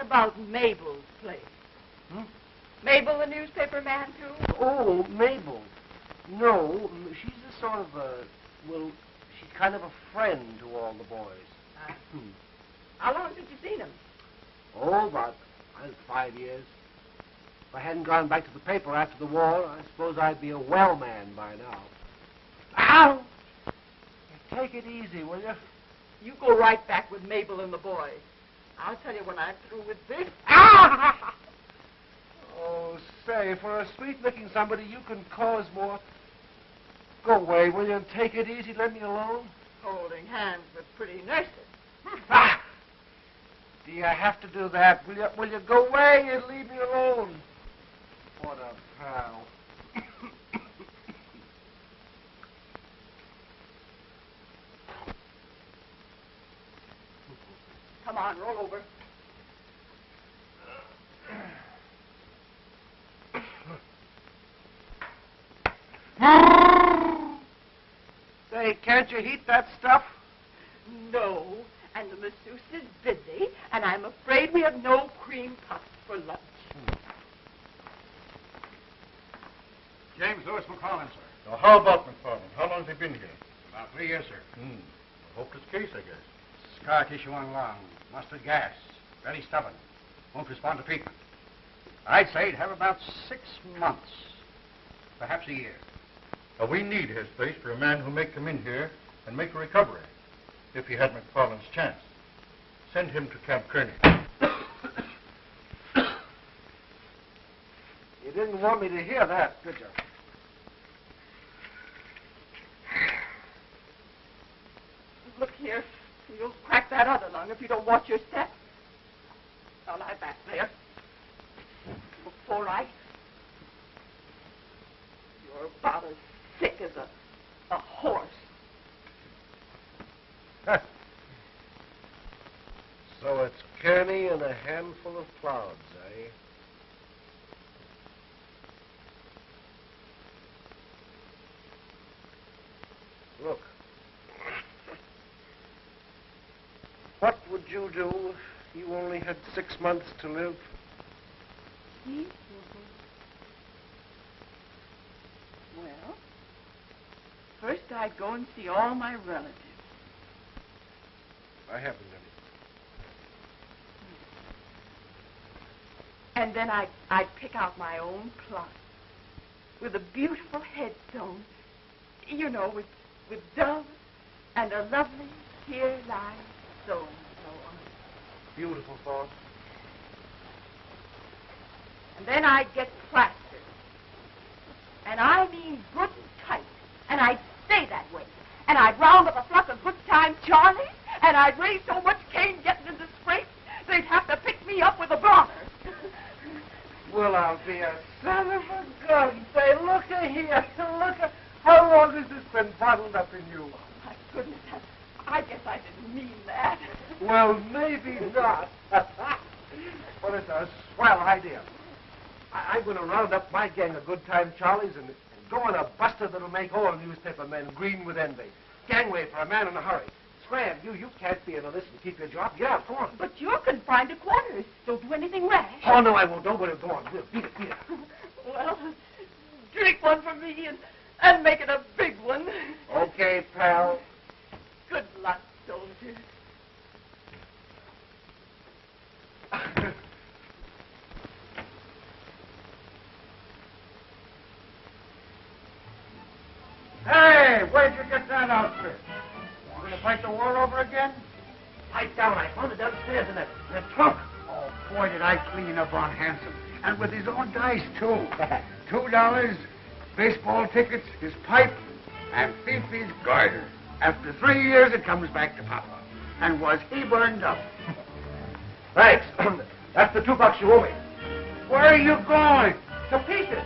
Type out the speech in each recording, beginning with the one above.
about Mabel's place? Hmm? Mabel, the newspaper man, too? Oh, Mabel. No, she's a sort of well, she's kind of a friend to all the boys. How long since you seen him? Oh, about 5 years. If I hadn't gone back to the paper after the war, I suppose I'd be a well man by now. Ow! Take it easy, will you? You go right back with Mabel and the boys. I'll tell you when I'm through with this. Ah! Oh, say, for a sweet-looking somebody, you can cause more. Go away, will you, and take it easy. Let me alone. Holding hands with pretty nurses. Ah! Do you have to do that? Will you go away and leave me alone? What a pal. Come on, roll over. Say, can't you heat that stuff? No, and the masseuse is busy, and I'm afraid we have no cream puffs for lunch. James Lewis McFarland, sir. Now, how about McFarland? How long has he been here? About 3 years, sir. A hopeless case, I guess. Scar tissue on lung, mustard gas, very stubborn, won't respond to treatment. I'd say he'd have about 6 months, perhaps a year. Now, we need his place for a man who may come in here and make a recovery, if he had McFarland's chance. Send him to Camp Kearney. You didn't want me to hear that, did you? Look here, you'll crack that other lung if you don't watch your step. Now lie back there. Look all right. You're about as sick as a horse. So it's Kearney and a handful of clouds, eh? Look. What would you do if you only had 6 months to live? Me? Well, first I'd go and see all my relatives. I haven't any. And then I'd pick out my own plot with a beautiful headstone, you know, with doves and a lovely here lies so and so on. Beautiful thought. And then I'd get plastered. And I mean good and tight. And I'd stay that way. And I'd round up a flock of good time Charlies, and I'd raise so much cane getting into scrapes, they'd have to pick me up with a blotter. Well, I'll be a son of a gun. Say, here. How long has this been bottled up in you? Oh, my goodness. I guess I didn't mean that. Well, maybe not. But it's a swell idea. I'm going to round up my gang of good time Charlies and go on a buster that'll make all newspaper men green with envy. Gangway for a man in a hurry. Scram, you can't be in a list and keep your job. Get out, go on. But you're confined to quarters. Don't do anything rash. Oh, no, I won't. Don't worry. Go on. Beat it. Well, drink one for me and make it a big one. Okay, pal. Good luck, soldier. Hey, where'd you get that outfit? You gonna fight the war over again? Pipe down. I found it downstairs in the trunk. Oh, boy, did I clean up on Hanson. And with his own dice, too. $2, baseball tickets, his pipe, and Fifi's garter. After 3 years, it comes back to Papa. And was he burned up? Thanks. That's the $2 you owe me. Where are you going? To pieces.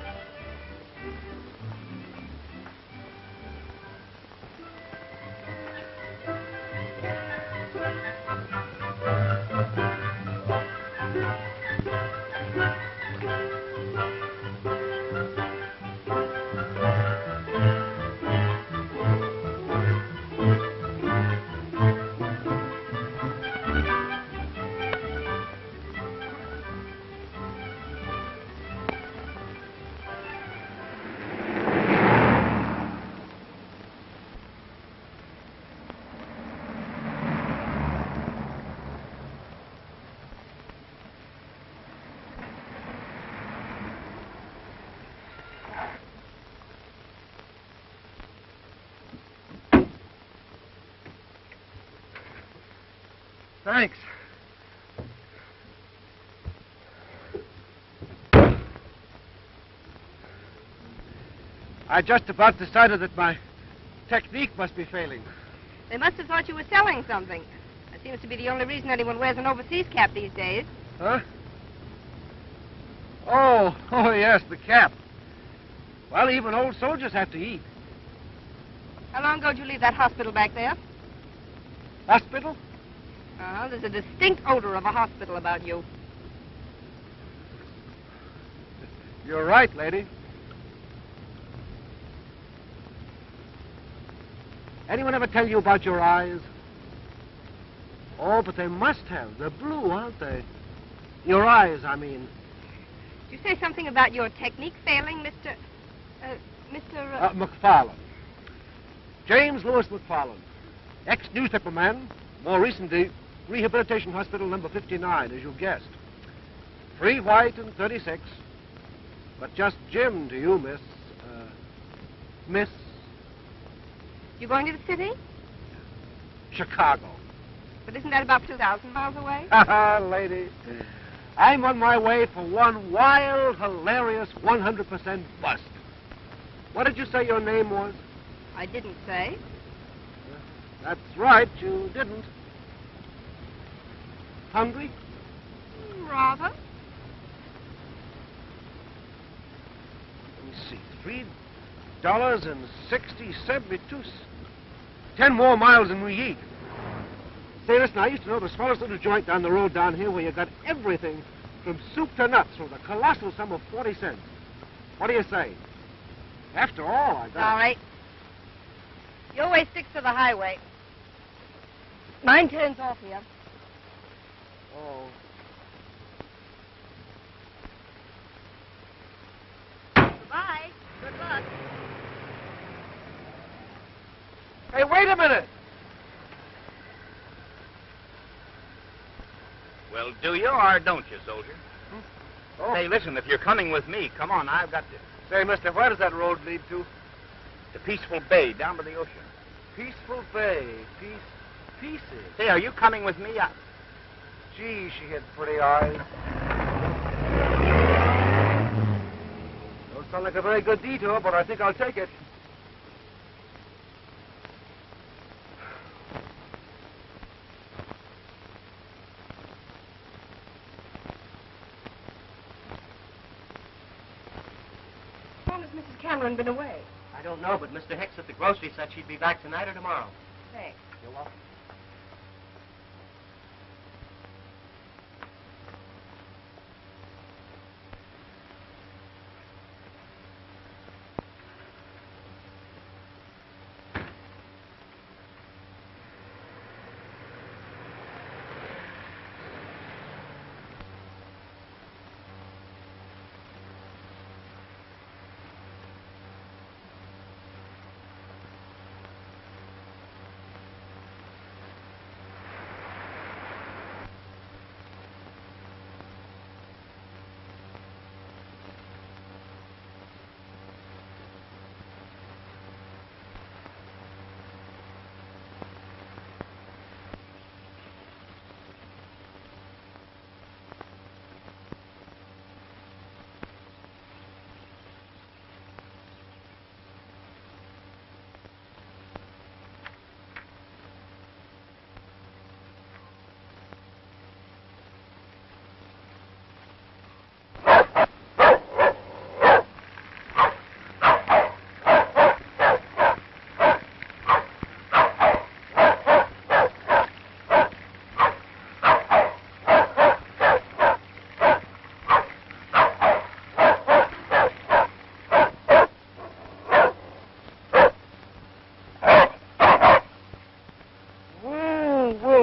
Thanks. I just about decided that my technique must be failing. They must have thought you were selling something. That seems to be the only reason anyone wears an overseas cap these days. Huh? Oh, yes, the cap. Well, even old soldiers have to eat. How long ago did you leave that hospital back there? Hospital? There's a distinct odor of a hospital about you. You're right, lady. Anyone ever tell you about your eyes? Oh, but they must have. They're blue, aren't they? Your eyes, I mean. Did you say something about your technique failing, Mr. McFarland. James Lewis McFarland. Ex-newspaper man. More recently, Rehabilitation Hospital number 59, as you guessed. 3 white and 36. But just Jim to you, Miss... You going to the city? Chicago. But isn't that about 2,000 miles away? Lady, I'm on my way for one wild, hilarious, 100% bust. What did you say your name was? I didn't say. That's right, you didn't. Hungry? Rather. Let me see, $3.60, 10 more miles than we eat. Say, listen, I used to know the smallest little joint down the road down here where you got everything from soup to nuts for the colossal sum of 40 cents. What do you say? After all, I got... All right. Your way sticks to the highway. Mine turns off here. Oh. Goodbye. Good luck. Hey, wait a minute. Well, do you or don't you, soldier? Oh. Hey, listen, if you're coming with me, come on, I've got to. Say, mister, where does that road lead to? The Peaceful Bay, down by the ocean. Peaceful Bay. Pieces. Say, are you coming with me? Gee, she had pretty eyes. Don't sound like a very good detour, but I think I'll take it. How long has Mrs. Cameron been away? I don't know, but Mr. Hicks at the grocery said she'd be back tonight or tomorrow. Thanks. You're welcome.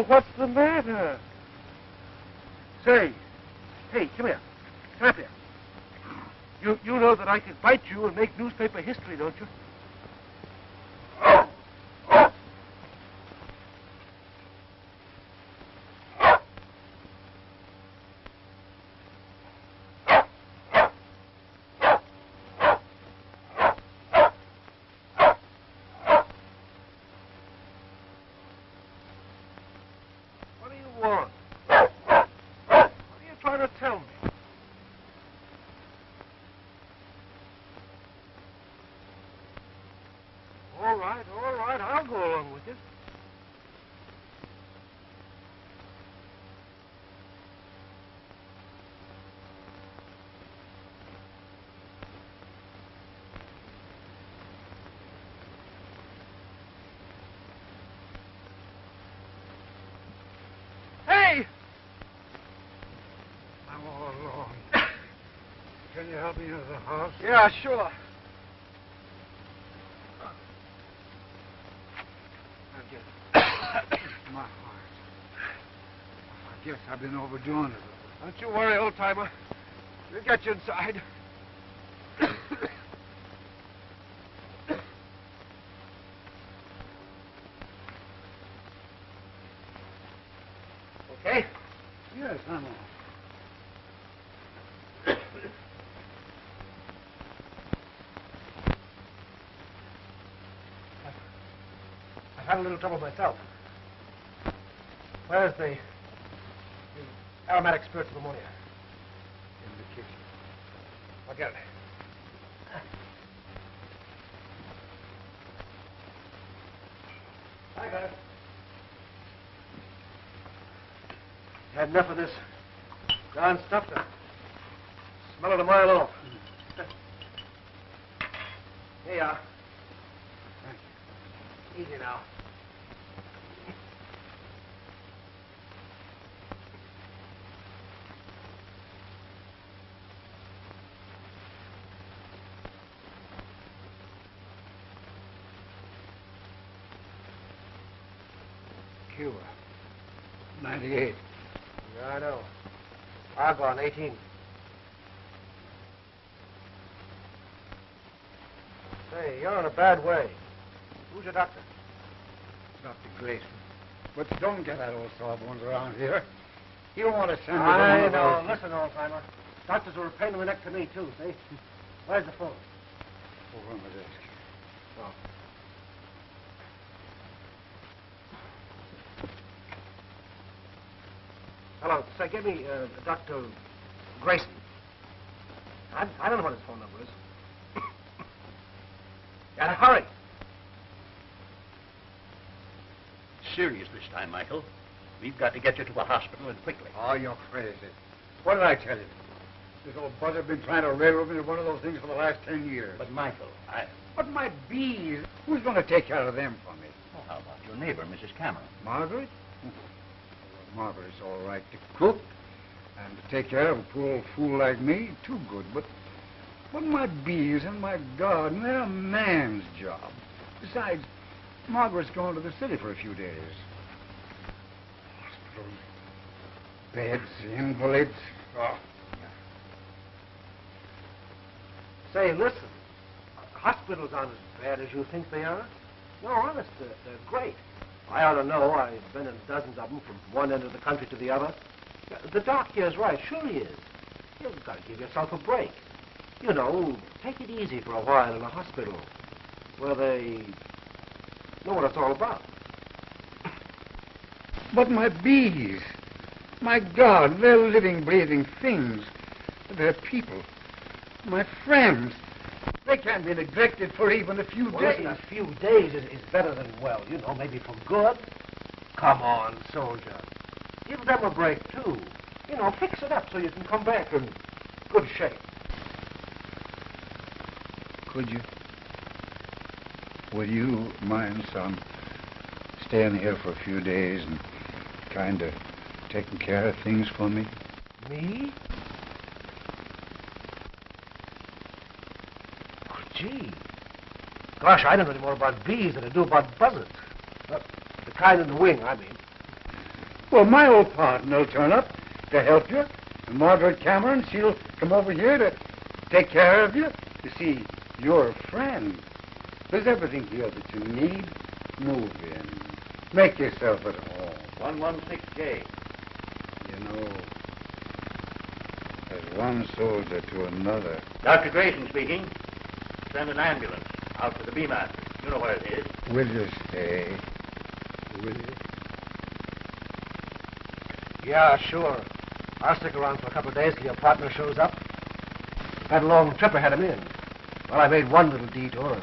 What's the matter? Say, hey, come here. Come up here. You know that I can bite you and make newspaper history, don't you? want? What are you trying to tell me? All right, I'll go along with it. Hey! I'm all alone. Can you help me into the house? Yeah, sure. My heart. I guess I've been overdoing it. Don't you worry, old-timer. We'll get you inside. Okay? Yes, I'm all. I've had a little trouble myself. Where's the aromatic spirits of ammonia? In the kitchen. I'll get it. Hi, guys. Had enough of this darn stuff to smell it a mile off. Here you are. Easy now. Cuba. 98. Yeah, I know. Argon, 18. Say, you're in a bad way. Who's your doctor? Dr. Grayson. But don't get that old sawbones around here. You don't want to send me to I one of know. those- Listen, old-timer. Doctors are a pain in the neck to me, too, see? Where's the phone? Over on the desk. Oh. Hello. Say, give me Dr. Grayson. I don't know what his phone number is. Gotta hurry. Serious this time, Michael. We've got to get you to a hospital and quickly. Oh, you're crazy. What did I tell you? This old buzzard's been trying to railroad me to one of those things for the last 10 years. But, Michael, But my bees, who's going to take care of them for me? Well, how about your neighbor, Mrs. Cameron? Margaret? Well, Margaret's all right to cook and to take care of a poor old fool like me, too good. But my bees and my garden, they're a man's job. Besides, Margaret's going to the city for a few days. Hospitals, beds, invalids. Oh. Say, listen. Hospitals aren't as bad as you think they are. No, honest, they're great. I ought to know. I've been in dozens of them from one end of the country to the other. The doc here's right. Sure he is. You've got to give yourself a break. You know, take it easy for a while in a hospital where they know what it's all about. But my bees, my God, they're living, breathing things. They're people, my friends. They can't be neglected for even a few Well, days. listen, a few days is better than well. You know, maybe for good. Come on, soldier. Give them a break, too. You know, fix it up so you can come back in good shape. Could you? Would you mind, son, staying here for a few days and kind of taking care of things for me? Me? Oh, gee. Gosh, I don't know any more about bees than I do about buzzards. The kind in the wing, I mean. Well, my old partner will turn up to help you. And Margaret Cameron, she'll come over here to take care of you. You see, you're a friend. There's everything here that you need. Move in. Make yourself at home. 116K. You know, there's one soldier to another. Dr. Grayson speaking. Send an ambulance out to the B-master. You know where it is. Will you stay? Will you? Yeah, sure. I'll stick around for a couple of days till your partner shows up. That long trip ahead of me, and, well, I made one little detour.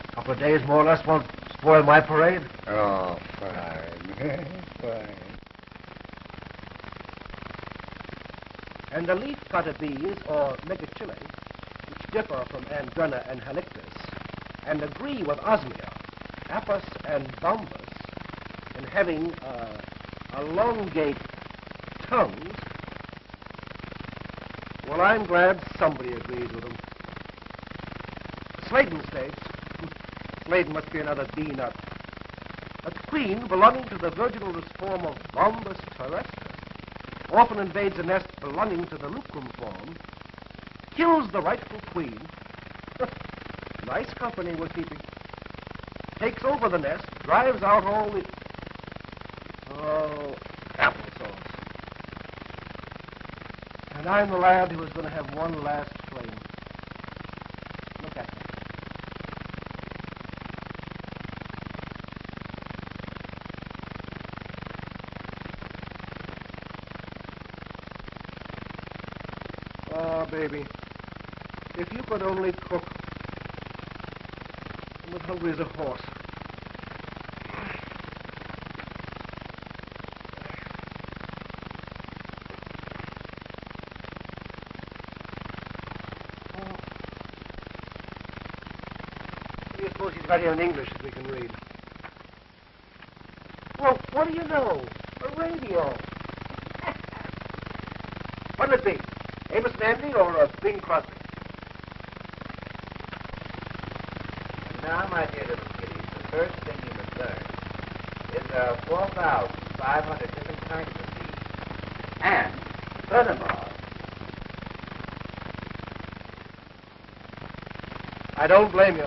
A couple of days, more or less, won't spoil my parade. Oh, fine. Fine. And the leaf-cutter bees, or megachile, which differ from Andrena and Halictus, and agree with Osmia, Apis, and Bombus in having elongate tongues, well, I'm glad somebody agrees with them. Sladen states, Sladen must be another bee nut, a queen belonging to the virginal form of Bombus terrestre often invades a nest belonging to the lucrum form, kills the rightful queen, nice company we're keeping, takes over the nest, drives out all the, applesauce. And I'm the lad who was going to have one last flame. Look at me. Oh, baby, if you could only cook. I'm as hungry as a horse. I suppose he's got here in English that we can read. Well, what do you know? A radio. What'll it be? Amos and Andy or Bing Crosby? And now, my dear little kiddies, the first thing you must learn is there are 4,500 different kinds of bees. And, furthermore, I don't blame you.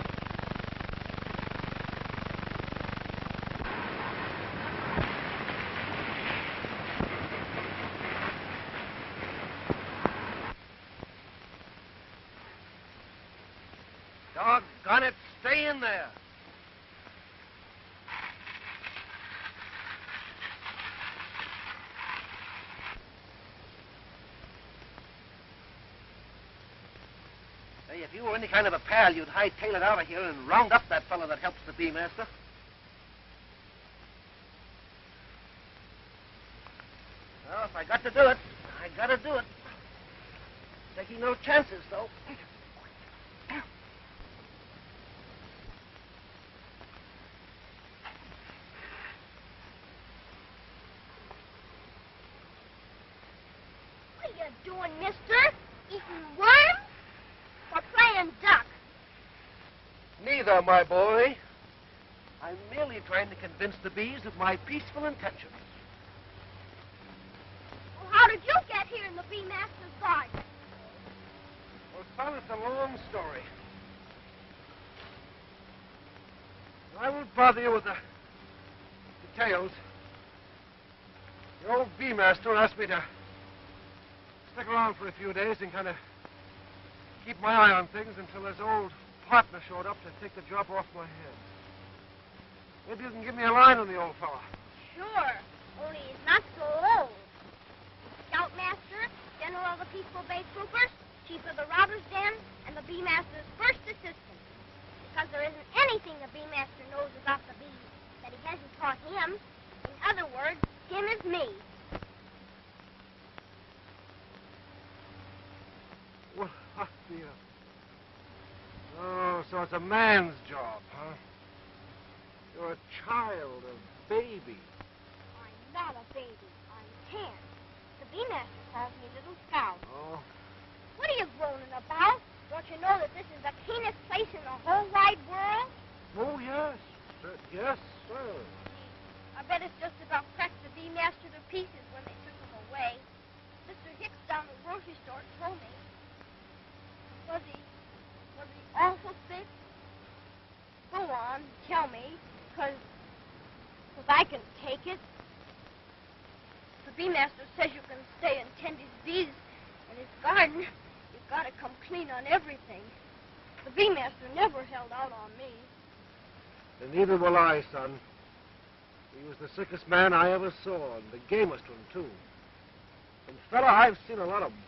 Doggone it, stay in there. Hey, if you were any kind of a pal, you'd hightail it out of here and round up that fellow that helps the bee master. Well, if I got to do it, I gotta do it. Taking no chances, though. What are you doing, mister? Eating worms? Or playing duck? Neither, my boy. I'm merely trying to convince the bees of my peaceful intentions. Well, how did you get here in the bee master's garden? Well, son, it's a long story. I won't bother you with the details. The old bee master asked me to stick around for a few days and kind of keep my eye on things until his old partner showed up to take the job off my hands. Maybe you can give me a line on the old fella. Sure, only he's not so old. Scoutmaster, General of the Peaceful Bay Troopers, Chief of the Robbers' Den, and the bee master's first assistant. Because there isn't anything the bee master knows about the bees that he hasn't taught him. In other words, him is me. Well, dear. Oh, so it's a man's job, huh? You're a child, a baby. I'm not a baby. I'm 10. The bee master calls me Little Scout. Oh. What are you groaning about? Don't you know that this is the cleanest place in the whole wide world? Oh, yes. Yes, sir. I bet it's just about cracked the bee master to pieces when they took him away. Mr. Hicks down the grocery store told me. Was he awful sick? Go on, tell me, because I can take it. The bee master says you can stay and tend his bees in his garden. You've got to come clean on everything. The bee master never held out on me. And neither will I, son. He was the sickest man I ever saw, and the gamest one, too. And, fella, I've seen a lot of them.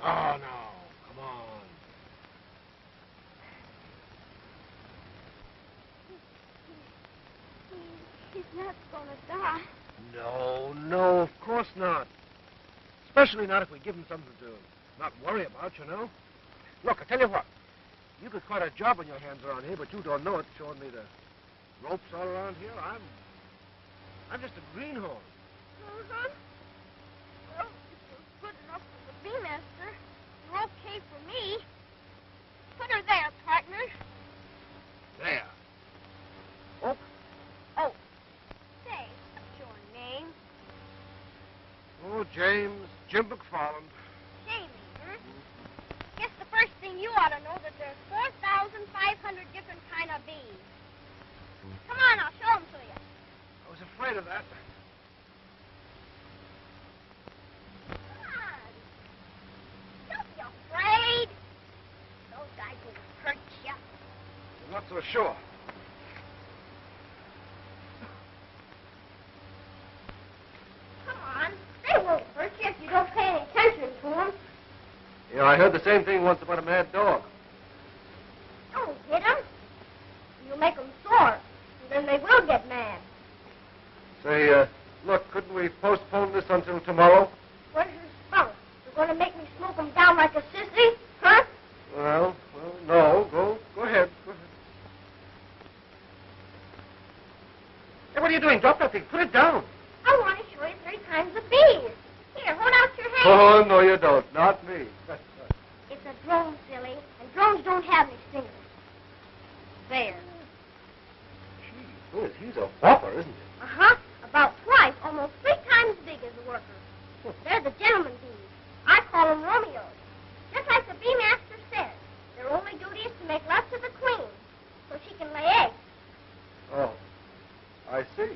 Oh, no. Come on. He's not going to die. No, of course not. Especially not if we give him something to not worry about, you know. Look, I tell you what. You got quite a job on your hands around here, but you don't know it, showing me the ropes all around here. I'm just a greenhorn. Uh-huh. Well, if you're good enough for the bee master, you're okay for me. Put her there, partner. There. Oh. Oh. Say, what's your name? Oh, James. Jim McFarland. Jamie, huh? Guess the first thing you ought to know that there's 4,500 different kind of bees. Come on, I'll show them to you. I was afraid of that. Come on. Don't be afraid. Those guys will hurt you. I'm not so sure. Come on. They won't hurt you if you don't pay any attention to them. Yeah, I heard the same thing once about a mad dog. Don't hit them. You'll make them sore, and then they will get mad. Say, look, couldn't we postpone this until tomorrow? Where's your spunk? You're going to make me smoke them down like a sissy? Huh? Well, no. Go ahead. Hey, what are you doing? Drop that thing. Put it down. I want to show you 3 kinds of bees. Here, hold out your hand. Oh, no, you don't. Not me. It's a drone, silly, and drones don't have any stingers. There. Gee whiz, he's a whopper, isn't he? Uh-huh. About twice, almost 3 times as big as the workers. They're the gentleman bees. I call them Romeos. Just like the bee master says, their only duty is to make love to the queen so she can lay eggs. Oh, I see.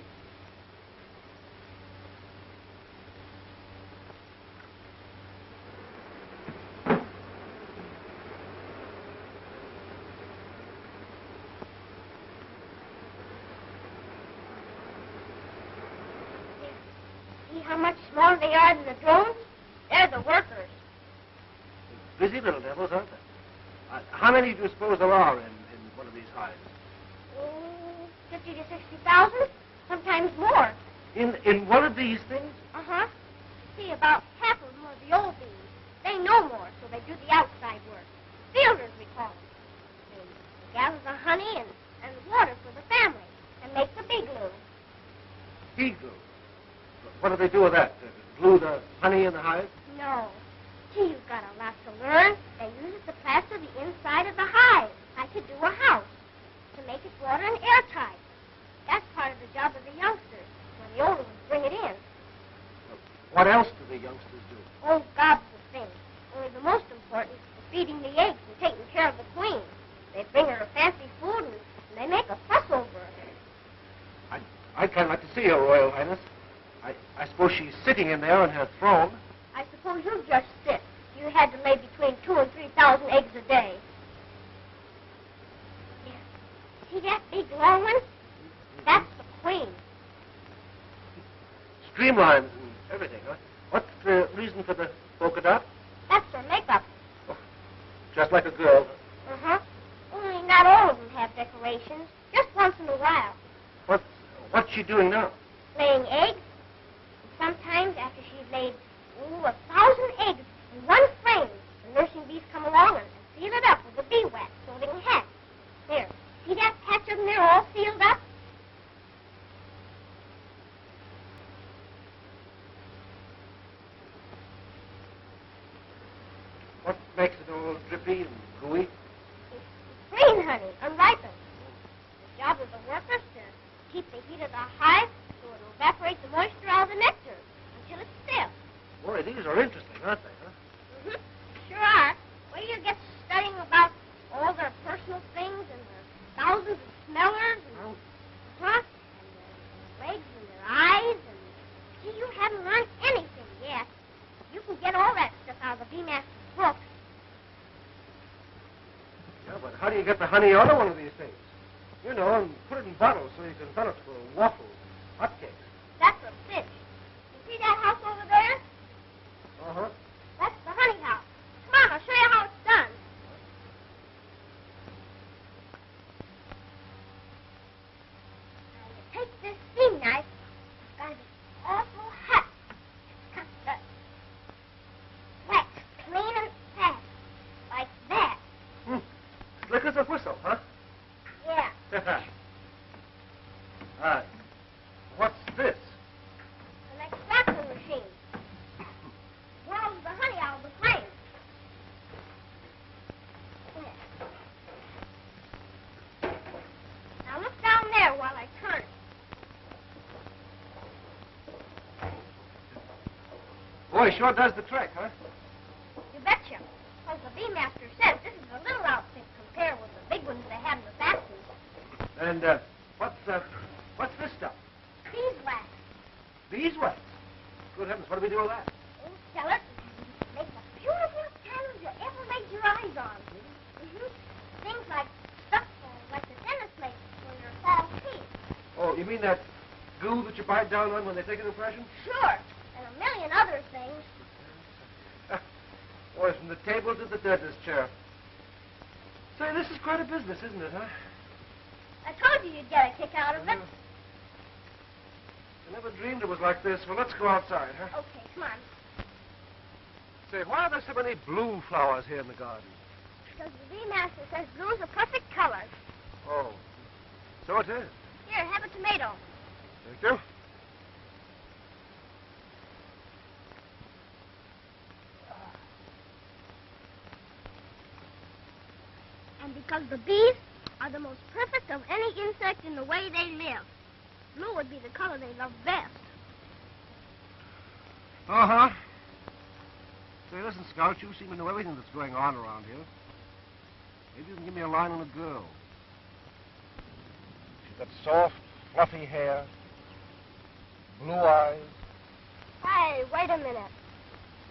See how much smaller they are than the drones? They're the workers. Busy little devils, aren't they? How many do you suppose there are in one of these hives? 50 to 60,000, sometimes more. In one of these things? Uh-huh. See, about half of them are the old bees. They know more, so they do the outside work. Fielders, we call them. They gather the honey and the water for the family and make the bee glue. Bee glue. What do they do with that? Glue the honey in the hive? No. Gee, you've got a lot to learn. They use it to plaster the inside of the hive, like you do a house, to make it water and airtight. That's part of the job of the youngsters, when the older ones bring it in. What else do the youngsters do? Oh, gobs of things. Only the most important is feeding the eggs and taking care of the queen. They bring her a fancy food and they make a fuss over her. I'd kind of like to see her, Royal Highness. I suppose she's sitting in there on her throne. I suppose you'd just sit. You had to lay between 2,000 and 3,000 eggs a day. Yeah. See that big long one? That's the queen. Streamlines and everything, huh? What's the reason for the polka dot? That's her makeup. Oh, just like a girl. Uh-huh. Only not all of them have decorations. Just once in a while. What's she doing now? Laying eggs. And sometimes after she's laid 1,000 eggs in one frame, the nursing bees come along and seal it up with a bee wax so they can hatch. There. See that patch of them there all sealed up? What makes it all drippy and gooey? It's green honey, unripened. The job of the workers to keep the heat of the hive so it'll evaporate the moisture out of the nectar until it's stiff. Boy, these are interesting, aren't they, huh? Mm-hmm. Sure are. Where do you get studying about all their personal things and their thousands of smellers and and their legs and their eyes and gee, you haven't learned anything yet. You can get all that stuff out of the bee master's books. Yeah, but how do you get the honey out of one of these things? You know, and put it in bottles so you can sell it for waffles, hotcakes. That's a Boy, sure does the trick, huh? You betcha. Because the B-Master says this is a little outfit compared with the big ones they have in the factory. And, what's this stuff? Beeswax. Beeswax? Good heavens, what do we do with that? Oh, sell it. Make the beautifulest patterns you ever laid your eyes on. Mm-hmm. Things like stuff like the tennis makes for your fall teeth. Oh, you mean that goo that you bite down on when they take an impression? Sure. And a million other things. Boy, from the table to the dentist chair. Say, this is quite a business, isn't it, huh? I told you you'd get a kick out of it. I never dreamed it was like this. Well, let's go outside, huh? Okay, come on. Say, why are there so many blue flowers here in the garden? Because the B-Master says blue's a perfect color. Oh, so it is. Here, have a tomato. Thank you. And because the bees are the most perfect of any insect in the way they live. Blue would be the color they love best. Uh-huh. Say, listen, Scout, you seem to know everything that's going on around here. Maybe you can give me a line on the girl. She's got soft, fluffy hair, blue eyes. Hey, wait a minute.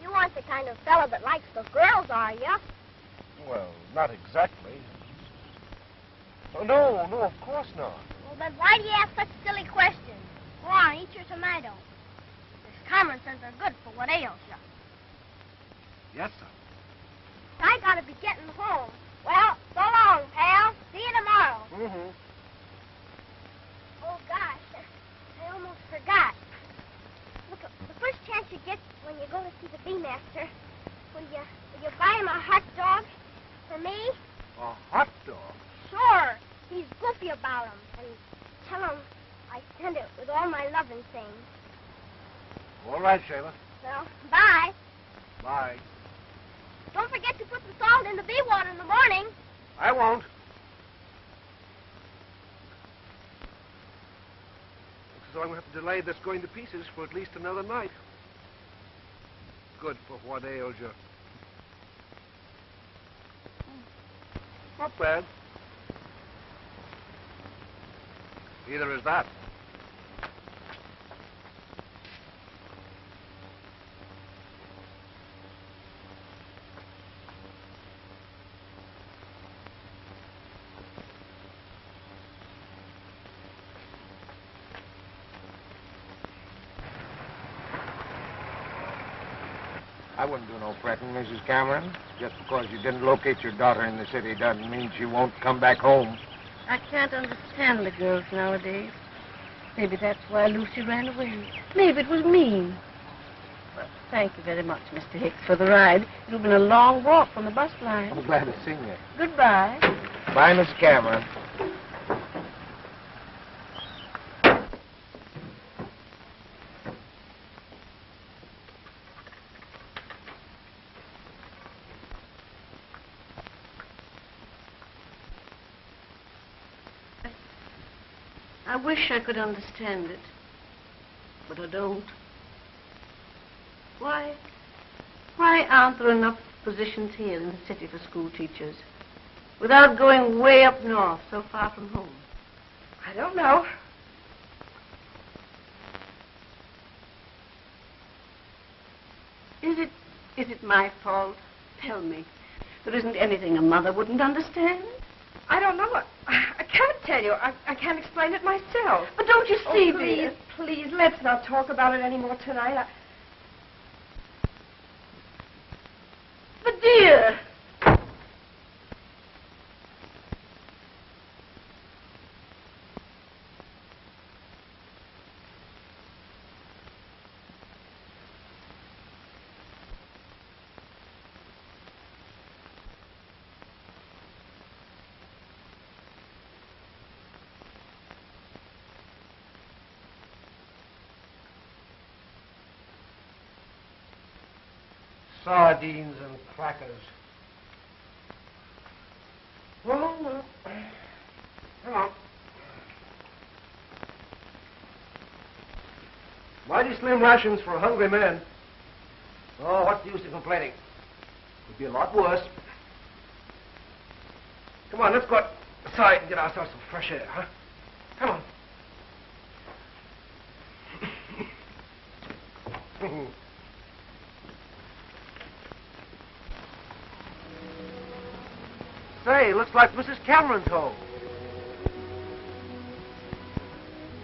You aren't the kind of fella that likes the girls, are you? Well, not exactly. Oh, no, of course not. Well, then why do you ask such silly questions? Go on, eat your tomato. This Cameron says they're good for what ails you. Yes, sir. I gotta be getting home. Well, so long, pal. See you tomorrow. Mm-hmm. Oh, gosh. I almost forgot. Look, the first chance you get when you go to see the B-Master, will you buy him a hot dog for me? A hot dog? Sure. He's goofy about him. And tell him I sent it with all my loving things. All right, Shayla. Well, bye. Bye. Don't forget to put the salt in the bee water in the morning. I won't. Looks as though I'm going to have to delay this going to pieces for at least another night. Good for what ails you. Not bad. Either is that. I wouldn't do no fretting, Mrs. Cameron. Just because you didn't locate your daughter in the city doesn't mean she won't come back home. I can't understand the girls nowadays. Maybe that's why Lucy ran away. Maybe it was mean. Well, thank you very much, Mr. Hicks, for the ride. It'll been a long walk from the bus line. I'm glad to see you. Goodbye. Bye, Miss Cameron. I wish I could understand it, but I don't. Why aren't there enough positions here in the city for school teachers without going way up north, so far from home? I don't know. Is it my fault? Tell me. There isn't anything a mother wouldn't understand? I don't know. I can't tell you. I can't explain it myself. But don't you see, please, please, let's not talk about it anymore tonight. But, dear... Sardines and crackers. Well, come on. Mighty slim rations for a hungry man. Oh, what's the use of complaining? Could be a lot worse. Come on, let's go outside and get ourselves some fresh air, huh? Come on. Say, looks like Mrs. Cameron's home.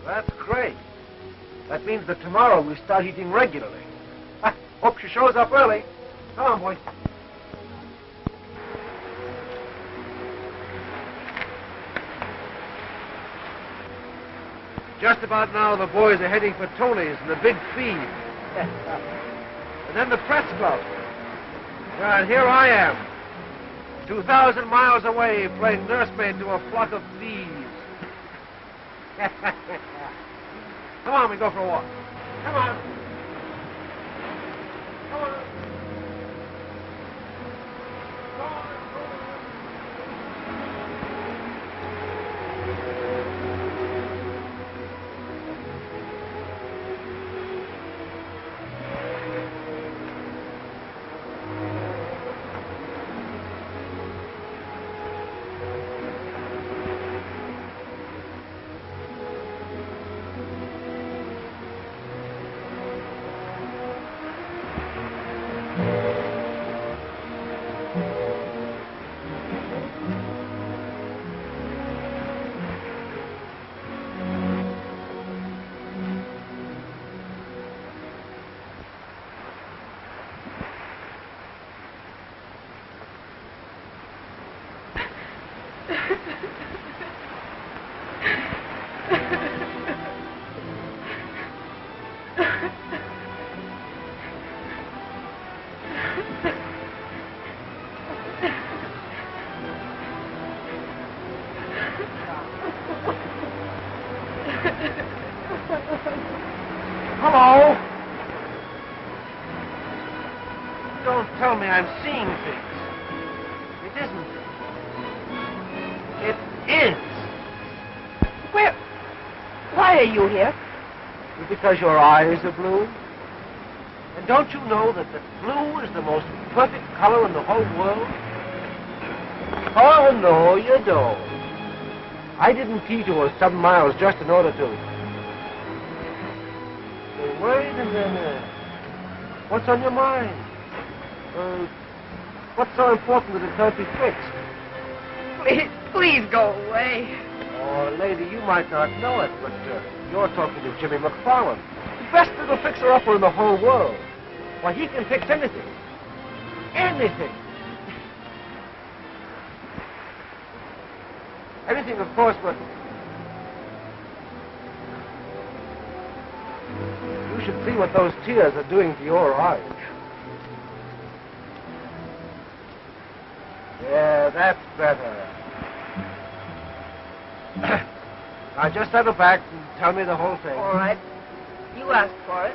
That's great. That means that tomorrow we start eating regularly. Hope she shows up early. Come on, boy. Just about now, the boys are heading for Tony's and the big feed. And then the press club. And here I am, 2,000 miles away, playing nursemaid to a flock of bees. Come on, we go for a walk. Come on. Come on. Come on. Hello? Don't tell me I'm seeing things. It isn't. It is. Why are you here? Because your eyes are blue. And don't you know that the blue is the most perfect color in the whole world? Oh, no, you don't. I didn't key to her 7 miles just in order to... Wait a minute. What's on your mind? What's so important that it can't be fixed? Please go away. Oh, lady, you might not know it, but you're talking to Jimmy McFarland, the best little fixer-upper in the whole world. Why, he can fix anything. Anything. Anything, of course, but... You should see what those tears are doing to your eyes. Yeah, that's better. Now, just settle back and tell me the whole thing. All right. You asked for it.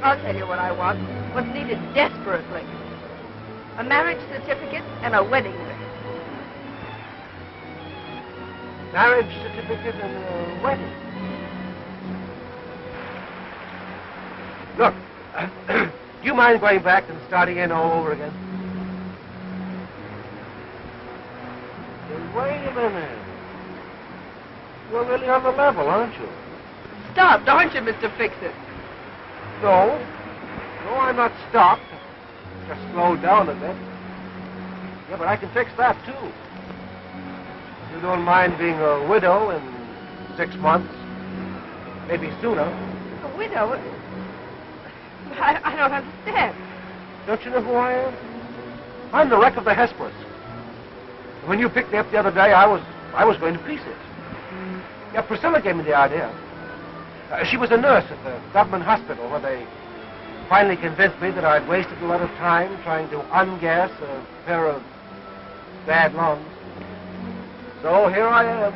I'll tell you what I want. What's needed desperately. A marriage certificate and a wedding ring. Marriage certificate and a wedding. Look, do you mind going back and starting in all over again? Wait a minute. You're really on the level, aren't you? Stopped, aren't you, Mr. Fix-It? No. No, I'm not stopped. Just slowed down a bit. Yeah, but I can fix that, too. You don't mind being a widow in 6 months? Maybe sooner. A widow? I don't understand. Don't you know who I am? I'm the wreck of the Hesperus. When you picked me up the other day, I was going to pieces. Yeah, Priscilla gave me the idea. She was a nurse at the government hospital where they finally convinced me that I'd wasted a lot of time trying to ungas a pair of bad lungs. So here I am.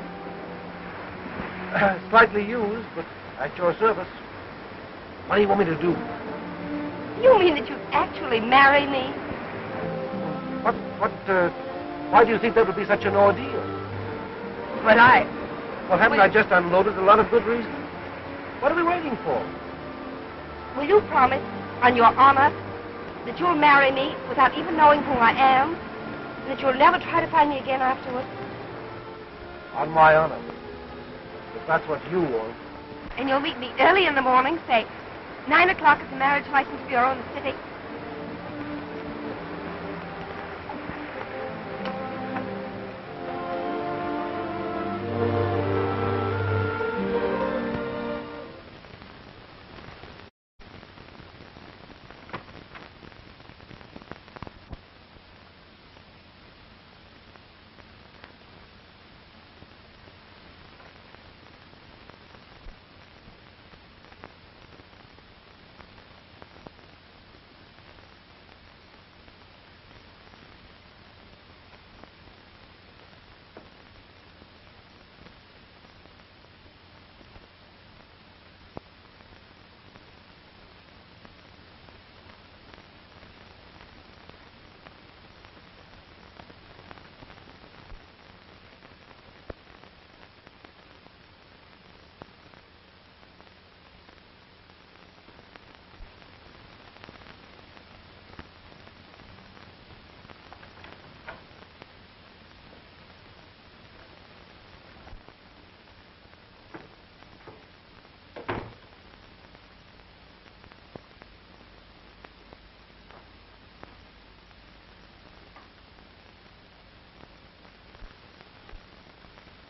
Slightly used, but at your service. What do you want me to do? You mean that you'd actually marry me? Why do you think that would be such an ordeal? But Well, haven't I just unloaded a lot of good reasons? What are we waiting for? Will you promise On your honor that you'll marry me without even knowing who I am, and that you'll never try to find me again afterwards? On my honor. If that's what you want. And you'll meet me early in the morning, say 9 o'clock at the Marriage License Bureau in the city.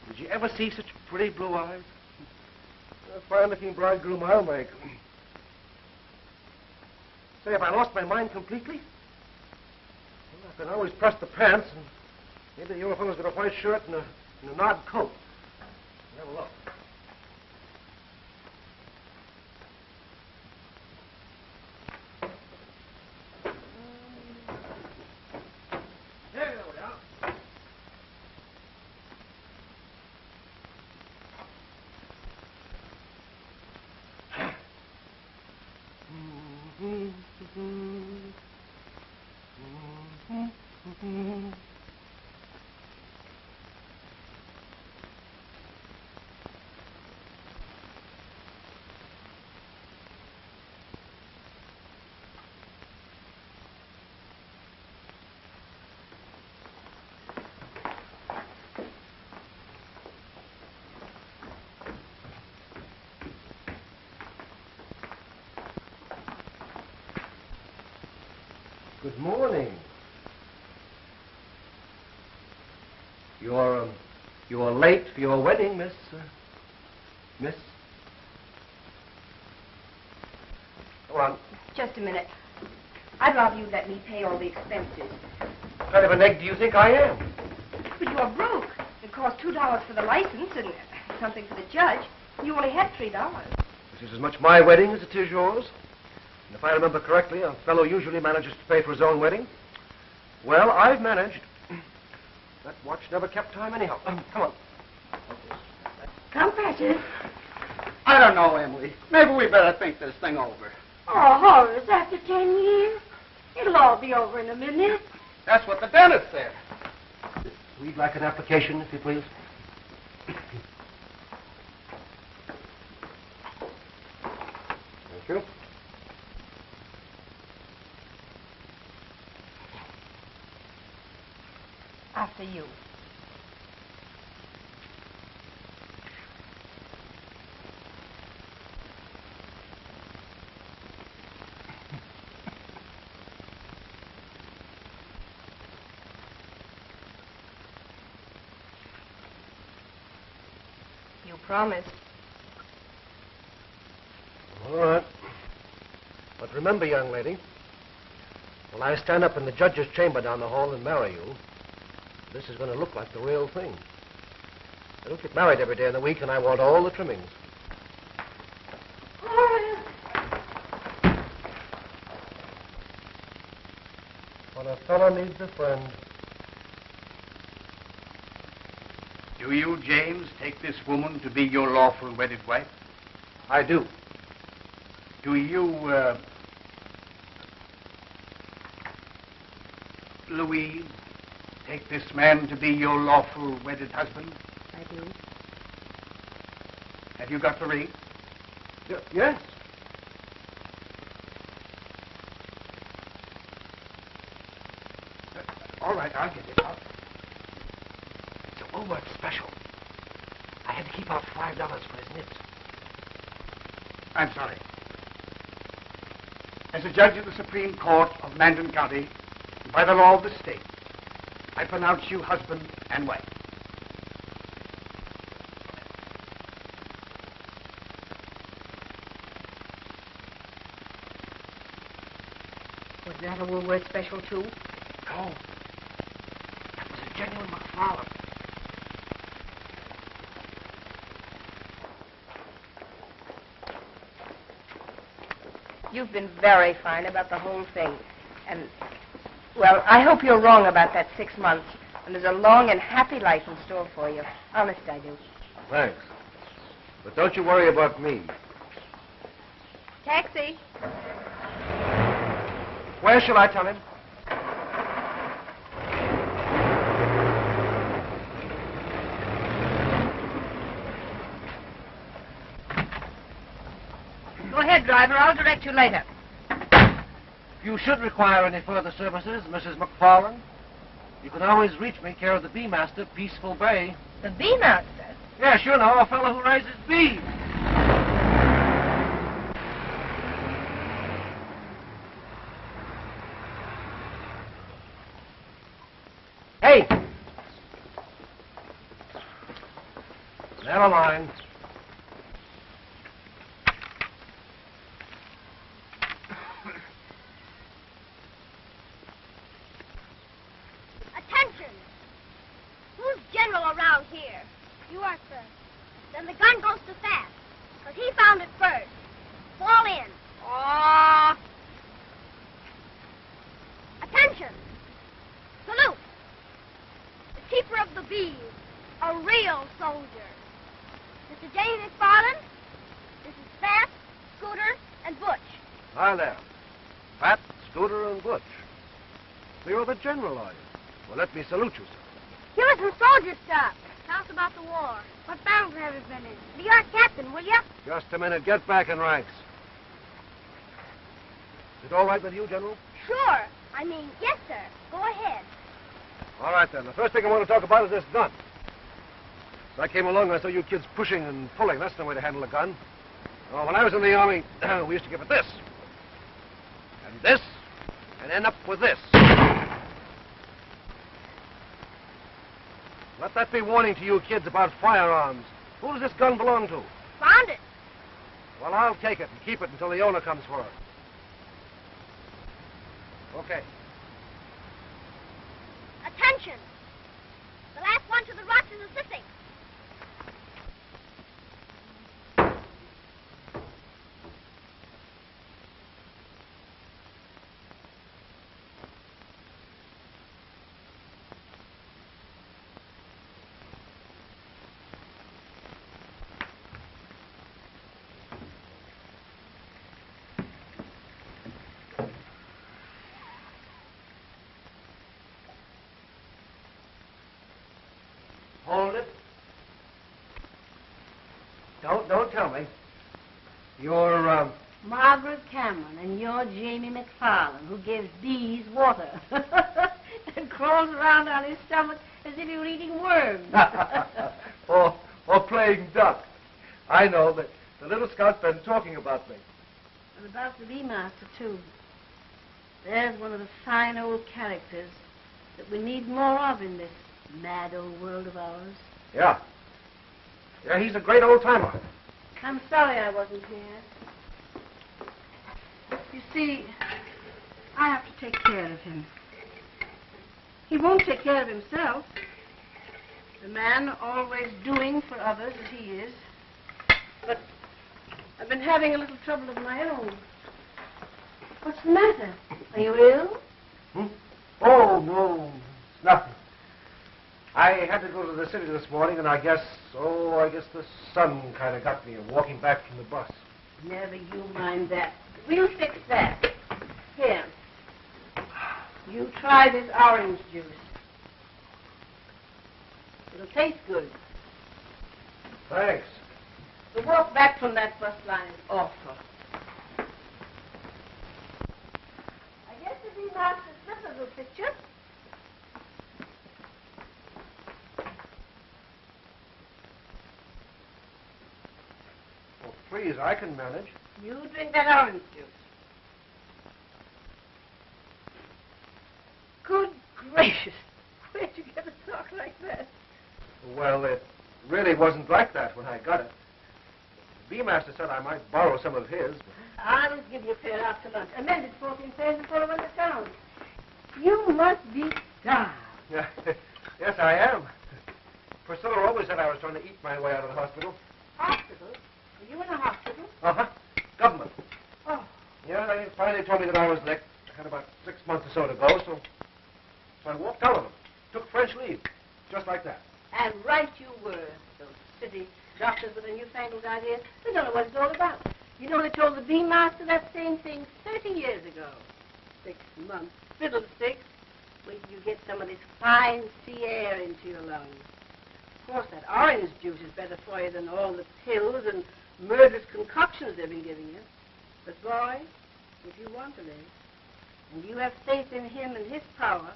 Did you ever see such pretty blue eyes? A fine-looking bridegroom I'll make. Say, if I lost my mind completely, well, I can always press the pants, and maybe the old fellow's got a white shirt and a knotted coat. Have a look. There we are. Good morning. You're late for your wedding, Miss. Come on. Just a minute. I'd rather you let me pay all the expenses. What kind of an egg do you think I am? But you're broke. It cost $2 for the license and something for the judge. You only had $3. This is as much my wedding as it is yours. And if I remember correctly, a fellow usually manages to pay for his own wedding. Well, I've managed. That watch never kept time anyhow. Come on. Come, Precious. I don't know, Emily. Maybe we better think this thing over. Oh, Horace, after 10 years? It'll all be over in a minute. That's what the dentist said. We'd like an application, if you please. Thank you. After you. You promised. All right. But remember, young lady, when I stand up in the judge's chamber down the hall and marry you, this is going to look like the real thing. I don't get married every day of the week, and I want all the trimmings. Horace! When a fellow needs a friend. Do you, James, take this woman to be your lawful wedded wife? I do. Do you, Louise, take this man to be your lawful wedded husband? I do. Have you got the ring? Yes. All right, I'll get it out. It's a Woolworth special. I had to keep out $5 for his nibs. I'm sorry. As a judge of the Supreme Court of Mandan County, by the law of the state, I pronounce you husband and wife. Was that a Woolworth special, too? No. That was a genuine McFarland. You've been very fine about the whole thing. And, well, I hope you're wrong about that 6 months. And there's a long and happy life in store for you. Honest, I do. Thanks. But don't you worry about me. Taxi. Where shall I tell him? Go ahead, driver. I'll direct you later. If you should require any further services, Mrs. McFarland, you can always reach me care of the Bee Master, Peaceful Bay. The Bee Master? Yes, you know, a fellow who raises bees. Hey! Never mind. Attention! Who's general around here? You are, sir. Then the gun goes too fast, because he found it first. Fall in. Oh! Attention! Salute! The keeper of the bees, a real soldier. Mr. James McFarland, this is Fat, Scooter, and Butch. Hi there. Pat, Scooter, and Butch. So you're the general, are you? Well, let me salute you, sir. Give us some soldier stuff. Tell us about the war. What battles have you been in? Be our captain, will you? Just a minute. Get back in ranks. Is it all right with you, General? Sure. I mean, yes, sir. Go ahead. All right, then. The first thing I want to talk about is this gun. As I came along, I saw you kids pushing and pulling. That's the way to handle a gun. Oh, when I was in the Army, we used to give it this. And this. And end up with this. Let that be warning to you kids about firearms. Who does this gun belong to? Found it. Well, I'll take it and keep it until the owner comes for it. Okay. Attention! The last one to the rocks is assisting. Hold it. Don't tell me. You're, Margaret Cameron, and you're Jamie McFarland, who gives bees water and crawls around on his stomach as if he were eating worms. or playing duck. I know that the little scout's been talking about me. And about the bee master, too. There's one of the fine old characters that we need more of in this mad old world of ours. Yeah. Yeah, he's a great old timer. I'm sorry I wasn't here. You see, I have to take care of him. He won't take care of himself. The man always doing for others as he is. But I've been having a little trouble of my own. What's the matter? Are you ill? Oh, no. It's nothing. I had to go to the city this morning, and I guess the sun kind of got me walking back from the bus. Never you mind that. We'll fix that. Here. You try this orange juice. It'll taste good. Thanks. The walk back from that bus line is awful. I guess the bee master's slippers will fit you. please. I can manage. You drink that orange juice. Good gracious. Where'd you get a talk like that? Well, it really wasn't like that when I got it. The B-master said I might borrow some of his. I'll just give you a pair after lunch. Amended 14 pairs before I went to town. You must be starved. Yeah, yes, I am. Priscilla always said I was trying to eat my way out of the hospital. Hospital? Are you in a hospital? Uh-huh. Government. Oh. Yeah, they finally told me that I was licked. I had about 6 months or so to go, so I walked out of them. Took French leave. Just like that. And right you were. Those city doctors with their newfangled ideas. They don't know what it's all about. You know, they told the B-master that same thing 30 years ago. 6 months. Fiddlesticks. Wait till you get some of this fine sea air into your lungs. Of course, that orange juice is better for you than all the pills and murderous concoctions they've been giving you. But, boy, if you want to live, and you have faith in him and his power,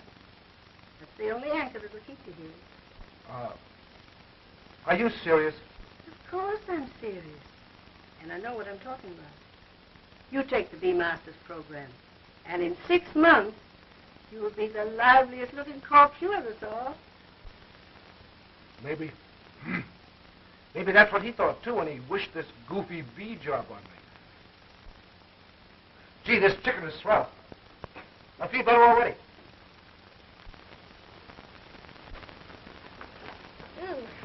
that's the only anchor that will keep you here. Are you serious? Of course I'm serious. And I know what I'm talking about. You take the B-Master's program, and in 6 months, you will be the liveliest looking corpse you ever saw. Maybe that's what he thought, too, when he wished this goofy bee job on me. Gee, this chicken is swell. I feel better already.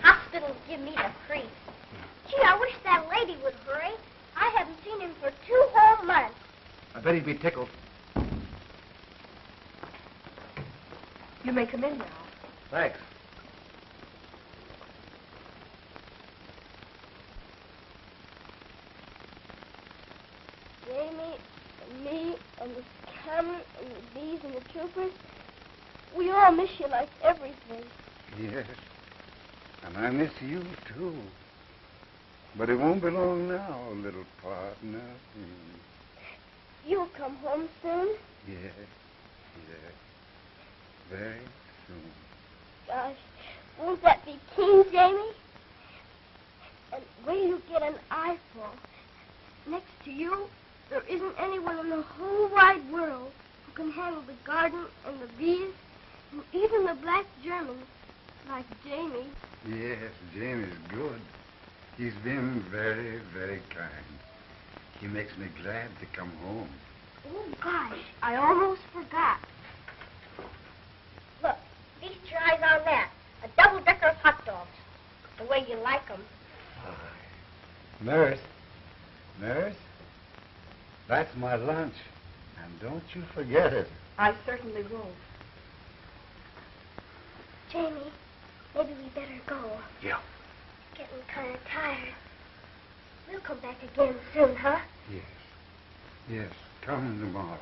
Hospitals give me the creeps. Gee, I wish that lady would hurry. I haven't seen him for 2 whole months. I bet he'd be tickled. You may come in now. Thanks. Jamie and me and the scanner and the bees and the troopers, we all miss you like everything. Yes. And I miss you, too. But it won't be long now, little partner. You'll come home soon? Yes. Yes. Very soon. Gosh, won't that be keen, Jamie? And when you get an eyeful, next to you, there isn't anyone in the whole wide world who can handle the garden and the bees and even the black Germans like Jamie. Yes, Jamie's good. He's been very, very kind. He makes me glad to come home. Oh, gosh, I almost forgot. Look, feast your eyes on that. A double-decker of hot dogs. The way you like them. Nurse. Nurse? That's my lunch. And don't you forget it. I certainly won't. Jamie, maybe we better go. Yeah. Getting kind of tired. We'll come back again soon, huh? Yes. Yes, come tomorrow.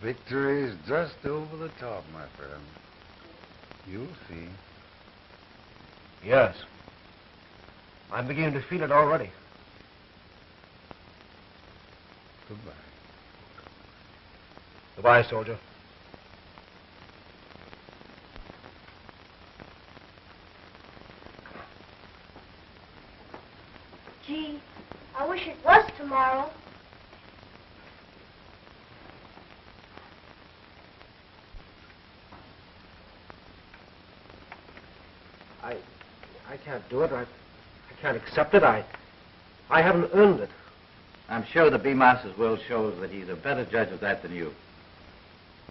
Victory is just over the top, my friend. You'll see. Yes. I'm beginning to feel it already. Goodbye. Goodbye, soldier. Gee, I wish it was tomorrow. I can't do it. I can't accept it. I haven't earned it. I'm sure the B-Master's will shows that he's a better judge of that than you.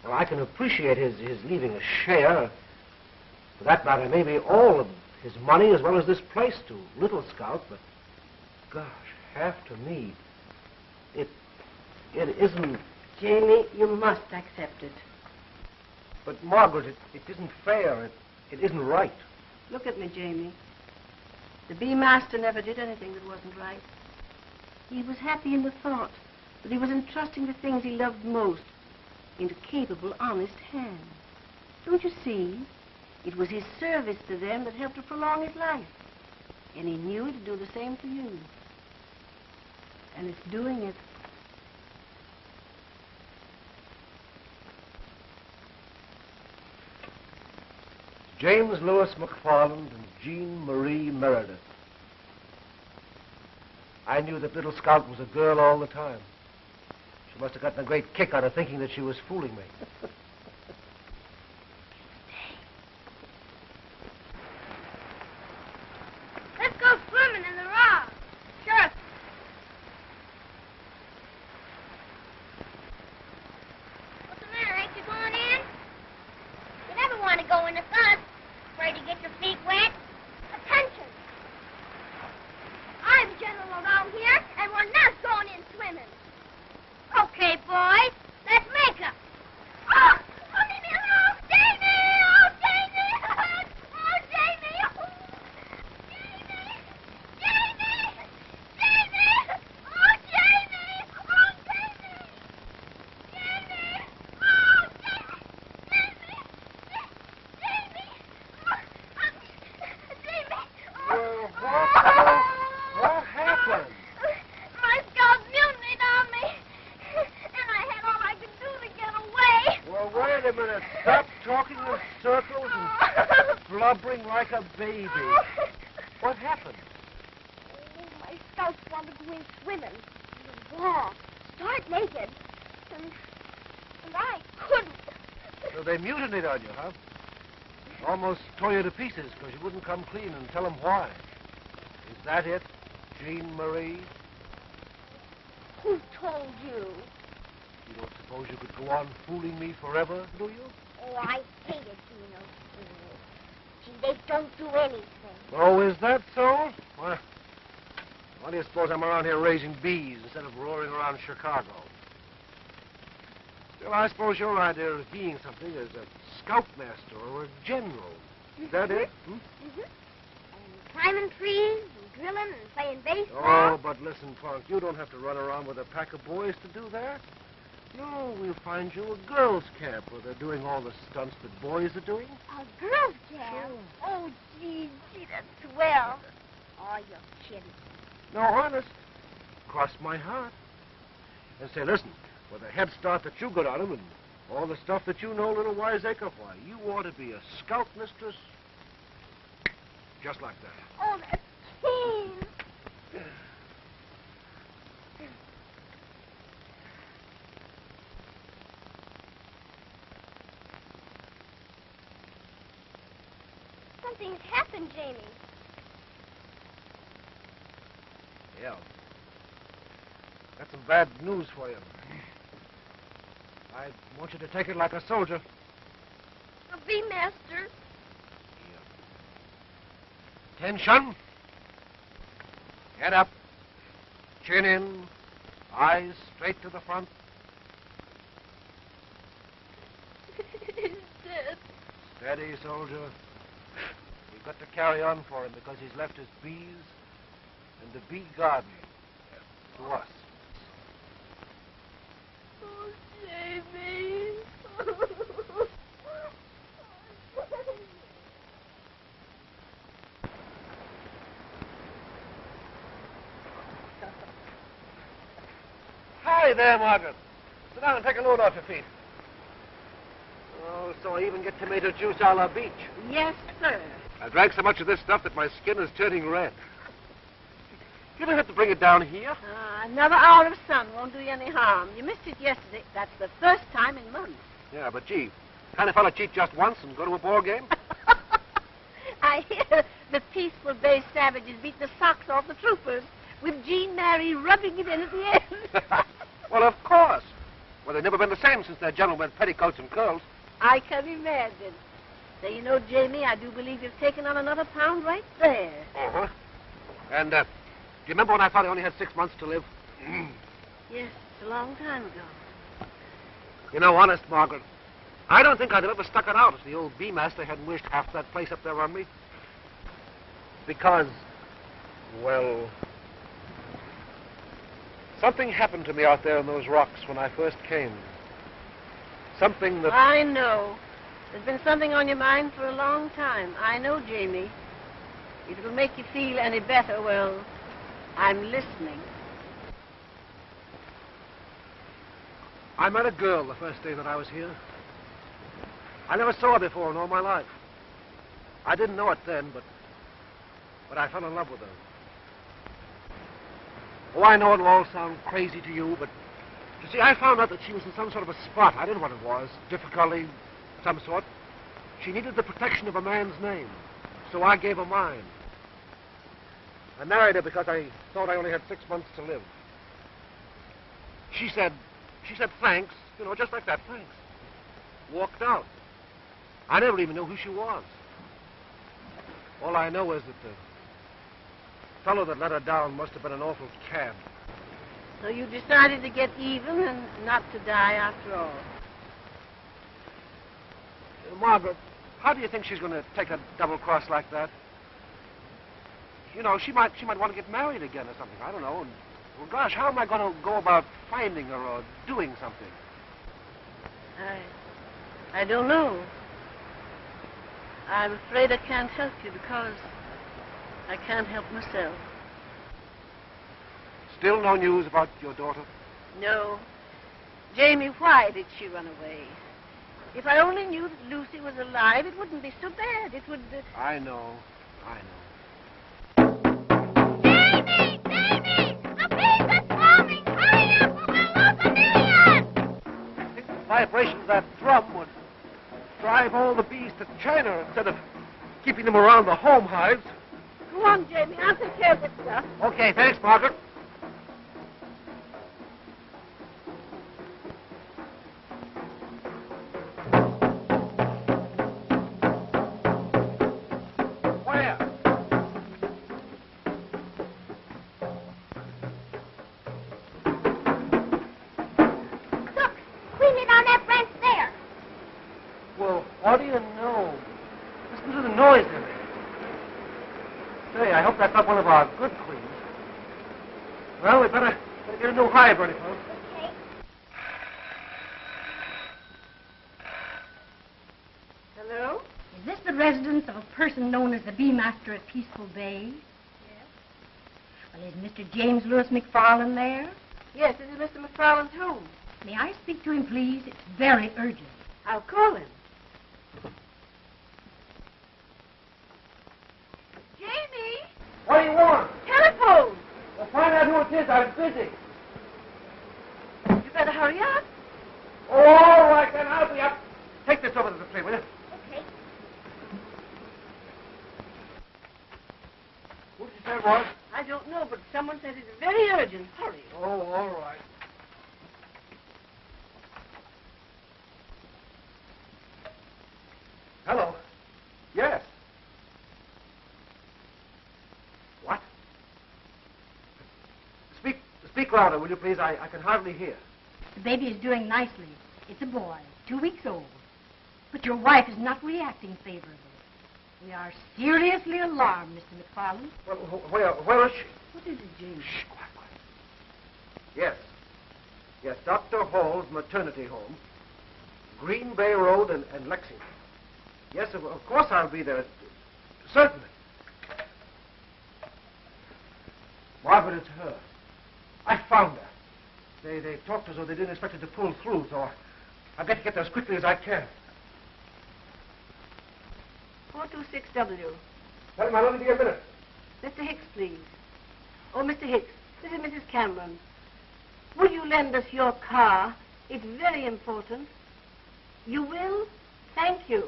Well, I can appreciate his leaving a share. For that matter, maybe all of his money as well as this place to Little Scout, but gosh, half to me. It isn't. Jamie, you must accept it. But Margaret, it isn't fair. It isn't right. Look at me, Jamie. The B-Master never did anything that wasn't right. He was happy in the thought that he was entrusting the things he loved most into capable, honest hands. Don't you see? It was his service to them that helped to prolong his life. And he knew it'd do the same for you. And it's doing it. James Lewis McFarland and Jean Marie Meredith. I knew that little Scout was a girl all the time. She must have gotten a great kick out of thinking that she was fooling me. Let's go swimming in the rock. Sure. What's the matter? Ain't you going in? You never want to go in the sun. Afraid to get your feet wet. Attention. I'm general around here, and we're not going in swimming. Okay, boys. Let's make 'em. Oh, leave me alone, Jamie! Oh, Jamie! Oh, Jamie! Oh, Jamie! Jamie! Jamie! Oh, Jamie! Oh, Jamie! Jamie! Oh, Jamie! Jamie! Jamie! Well, what happened? My scout mutinied on me, and I had all I could do to get away. Well, wait a minute. Stop talking in circles and blubbering like a baby. What happened? Oh, my scouts wanted to go in swimming. In the law. Start naked. And I couldn't. So they mutinied on you, huh? Almost tore you to pieces because you wouldn't come clean and tell them why. Is that it, Jean Marie? Who told you? You don't suppose you could go on fooling me forever, do you? Oh, I hate it, Gino. Gee, they don't do anything. Oh, is that so? Well, why do you suppose I'm around here raising bees instead of roaring around Chicago? Still, I suppose your idea of being something is a scoutmaster or a general. Is that it? Hmm? Mm-hmm. And climbing trees and drilling and playing baseball. Oh, but listen, Punk, you don't have to run around with a pack of boys to do that. No, we'll find you a girls' camp where they're doing all the stunts that boys are doing. A girls' camp? Sure. Oh, gee, that's swell. Oh, you're kidding. No, honest. Cross my heart. And say, listen, with the head start that you got on him and all the stuff that you know, little wiseacre, why, you ought to be a scout mistress just like that. Oh, that's keen. Something's happened, Jamie. Yeah. Got some bad news for you. I want you to take it like a soldier. A bee master. Attention. Head up. Chin in. Eyes straight to the front. He's dead. Steady, soldier. We've got to carry on for him because he's left his bees and the bee garden to us. Oh, Jamie. Hi there, Margaret. Sit down and take a load off your feet. Oh, so I even get tomato juice a la beach. Yes, sir. I drank so much of this stuff that my skin is turning red. You don't have to bring it down here. Another hour of sun won't do you any harm. You missed it yesterday. That's the first time in months. Yeah, but gee, kind of fella cheat just once and go to a ball game? I hear the peaceful Bay savages beat the socks off the troopers with Jean Mary rubbing it in at the end. Well, of course. Well, they've never been the same since their general went petticoats and curls. I can imagine. So, you know, Jamie, I do believe you've taken on another pound right there. Uh-huh. And, do you remember when I thought I only had 6 months to live? Yes, it's a long time ago. You know, honest, Margaret, I don't think I'd have ever stuck it out if the old bee master hadn't wished half that place up there on me. Because, well, something happened to me out there in those rocks when I first came. Something that... I know. There's been something on your mind for a long time. I know, Jamie. If it'll make you feel any better, well, I'm listening. I met a girl the first day that I was here. I never saw her before in all my life. I didn't know it then, but I fell in love with her. Oh, I know it'll all sound crazy to you, but you see, I found out that she was in some sort of a spot. I didn't know what it was. Difficulty, some sort. She needed the protection of a man's name, so I gave her mine. I married her because I thought I only had 6 months to live. She said thanks, you know, just like that, thanks. Walked out. I never even knew who she was. All I know is that the fellow that let her down must have been an awful cad. So you decided to get even and not to die after all. Margaret, how do you think she's going to take a double cross like that? You know, she might want to get married again or something. I don't know. And, well, gosh, how am I going to go about finding her or doing something? I don't know. I'm afraid I can't help you because I can't help myself. Still no news about your daughter? No. Jamie, why did she run away? If I only knew that Lucy was alive, it wouldn't be so bad. It would... I know. Jamie! Jamie! The beast is swarming! Hurry up or we'll lose $1 million! I think the vibration of that drum would drive all the bees to China instead of keeping them around the home hives. Go on, Jamie. I'll take care of this stuff. Okay, thanks, Margaret. What do you know? Listen to the noise they make. Say, I hope that's not one of our good queens. Well, we better get a new hive ready for them. Okay. Hello? Is this the residence of a person known as the Bee Master at Peaceful Bay? Yes. Well, is Mr. James Lewis McFarlane there? Yes, this is Mr. McFarlane's home. May I speak to him, please? It's very urgent. I'll call him. Jamie! What do you want? Telephone! Well, find out who it is. I'm busy. You better hurry up. Oh, all right, then. I'll be up. Take this over to the tree, will you? Okay. Who did you say it was? I don't know, but someone said it's very urgent. Hurry. Oh, all right. Hello. Yes. What? Speak louder, will you please? I can hardly hear. The baby is doing nicely. It's a boy, 2 weeks old. But your wife is not reacting favorably. We are seriously alarmed, Mr. McFarlane. Well, where is she? What is it, James? Shh, quiet. Yes. Yes, Dr. Hall's maternity home. Green Bay Road and Lexington. Yes, of course I'll be there. Certainly. Margaret, it's her. I found her. They talked as though they didn't expect it to pull through, so I've got to get there as quickly as I can. 426W. Tell him I'll only be a minute. Mr. Hicks, please. Oh, Mr. Hicks, this is Mrs. Cameron. Will you lend us your car? It's very important. You will? Thank you.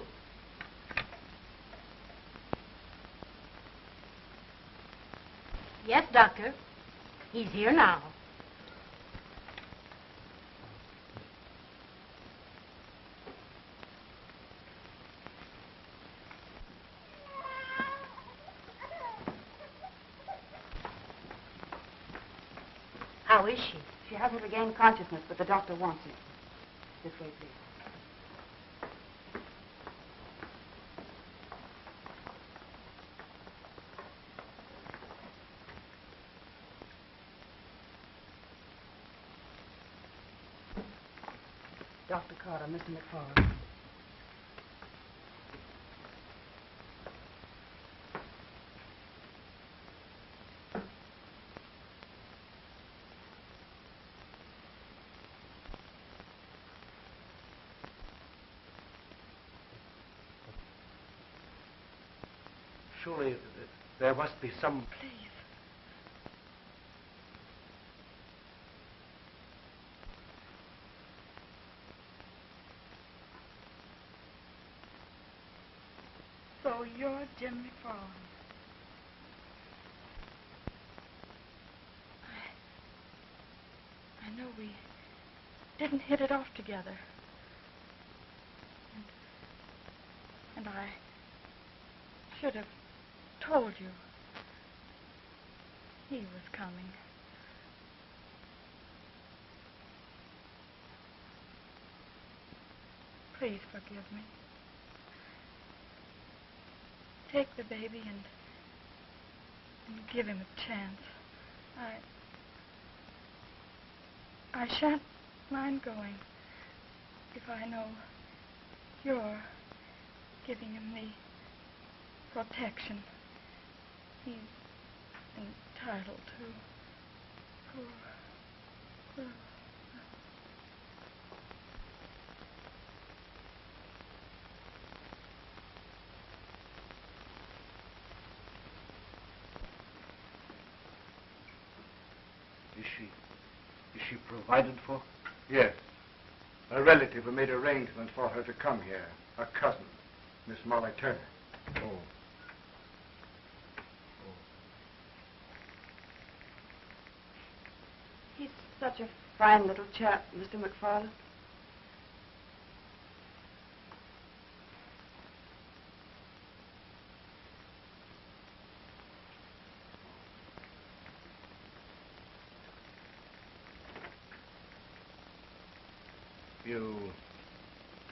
Yes, Doctor. He's here now. How is she? She hasn't regained consciousness, but the doctor wants it. This way, please. Dr. Carter, Mr. McFarlane. surely there must be some... Please. So you're Jim McFarland. I know we didn't hit it off together. And I should have told you he was coming. Please forgive me. Take the baby and give him a chance. I shan't mind going if I know you're giving him the protection he's entitled to. Is she provided for? Yes. A relative who made arrangements for her to come here. A cousin, Miss Molly Turner. Oh. He's such a fine little chap, Mr. McFarland.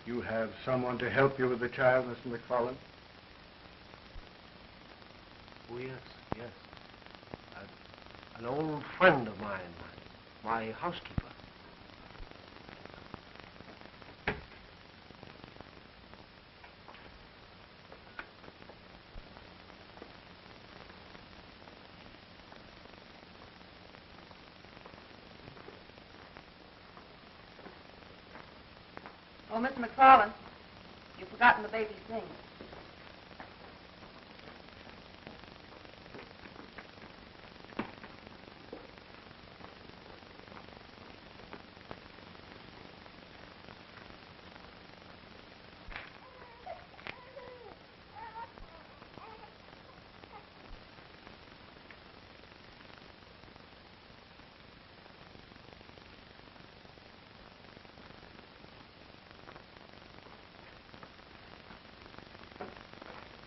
You have someone to help you with the child, Mr. McFarland? Oh, yes. An old friend of mine, my housekeeper. Oh, Mr. McFarland, you've forgotten the baby's name.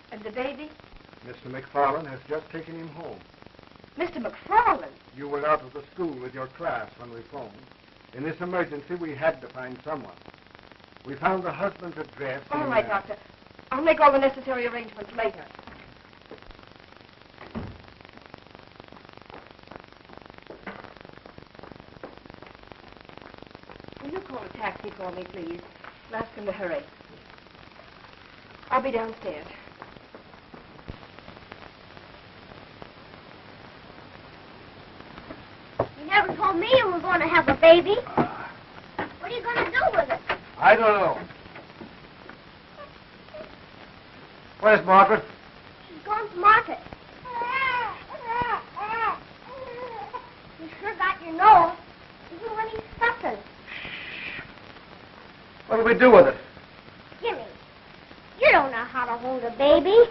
And the baby? Mr. McFarland has just taken him home. Mr. McFarland? You were out of the school with your class when we phoned. In this emergency, we had to find someone. We found the husband's address. All right, Doctor. I'll make all the necessary arrangements later. Will you call a taxi for me, please? And ask him to hurry. I'll be downstairs. You never told me you were going to have a baby. What are you going to do with it? I don't know. Where's Margaret? She's going to market. You sure got your nose. Even when he's sucking. What do we do with it? Jimmy, you don't know how to hold a baby.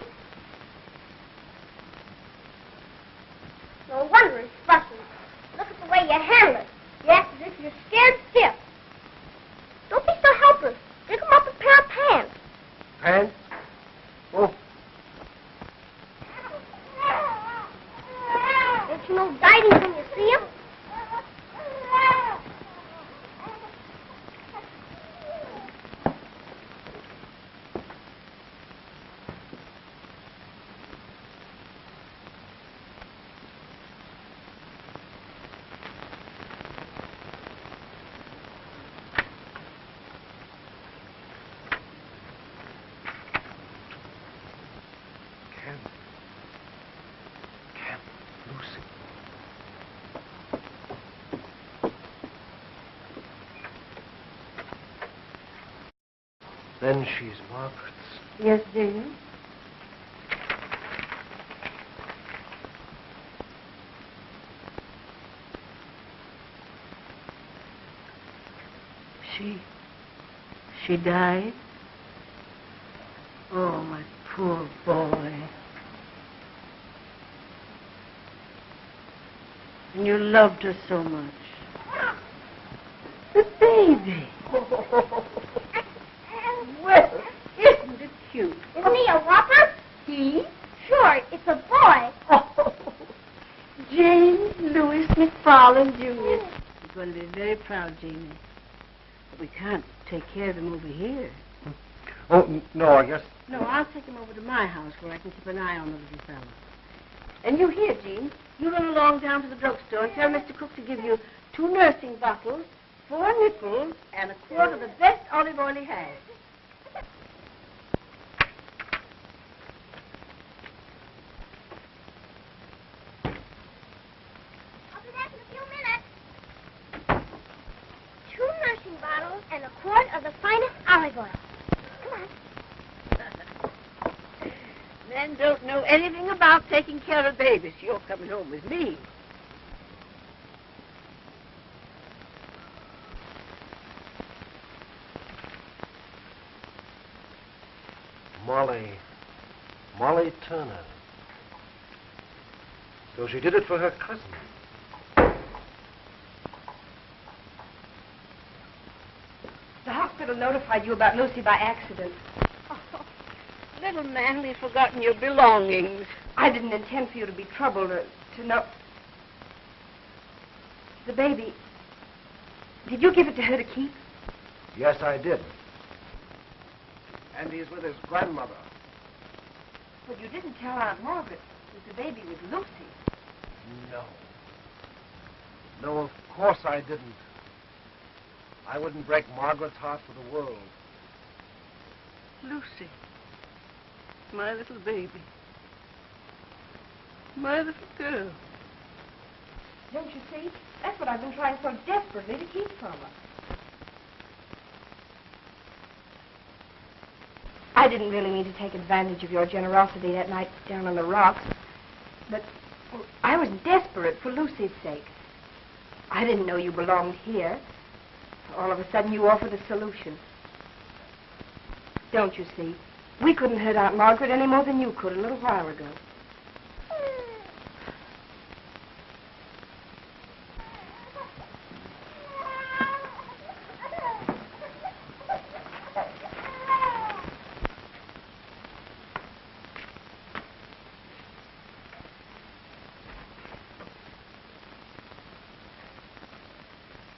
No wonder it's fussy. Look at the way you handle it. You act as if you're scared stiff. Don't be so helpless. Dig him up a pair of pants. Pants? Oh. Don't you know guiding when you see him? Then she's Margaret's. Yes, Jane. She died? Oh, my poor boy. And you loved her so much. The baby. Well, isn't it cute? Isn't he a whopper? He? Sure, it's a boy. Oh, James Louis McFarland, Jr. He's going to be very proud, Jamie. But we can't take care of him over here. Oh, no, I guess. No, I'll take him over to my house where I can keep an eye on the little fellow. And you here, Jean. You run along down to the drugstore and tell Mr. Cook to give you 2 nursing bottles, 4 nickels, and a quart of the best olive oil he has. I'll be back in a few minutes. 2 nursing bottles and a quart of the finest olive oil. Come on. Men don't know anything about taking care of babies. You're coming home with me. Molly Turner. So she did it for her cousin. The hospital notified you about Lucy by accident. Oh, little man, we've forgotten your belongings. I didn't intend for you to be troubled or to know. The baby, did you give it to her to keep? Yes, I did. And he's with his grandmother. But you didn't tell Aunt Margaret that the baby was Lucy. No. No, of course I didn't. I wouldn't break Margaret's heart for the world. Lucy. My little baby. My little girl. Don't you see? That's what I've been trying so desperately to keep from her. I didn't really mean to take advantage of your generosity that night down on the rocks. But I was desperate for Lucy's sake. I didn't know you belonged here. All of a sudden, you offered a solution. Don't you see? We couldn't hurt Aunt Margaret any more than you could a little while ago.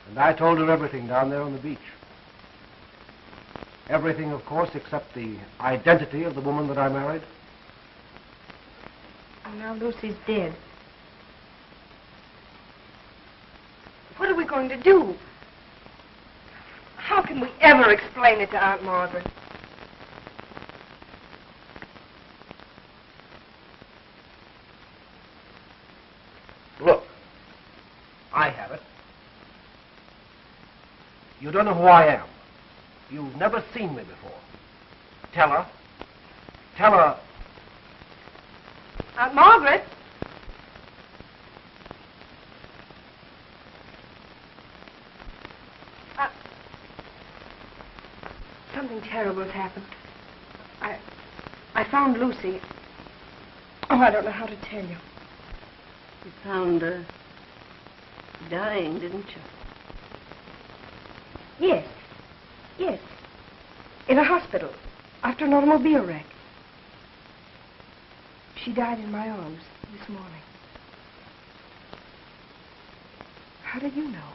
And I told her everything down there on the beach. Everything, of course, except the identity of the woman that I married. And now Lucy's dead. What are we going to do? How can we ever explain it to Aunt Margaret? Look, I have it. You don't know who I am. You've never seen me before. Tell her. Tell her. Aunt Margaret? Something terrible has happened. I found Lucy. Oh, I don't know how to tell you. You found her dying, didn't you? Yes. Yes. In a hospital. After an automobile wreck. She died in my arms this morning. How did you know?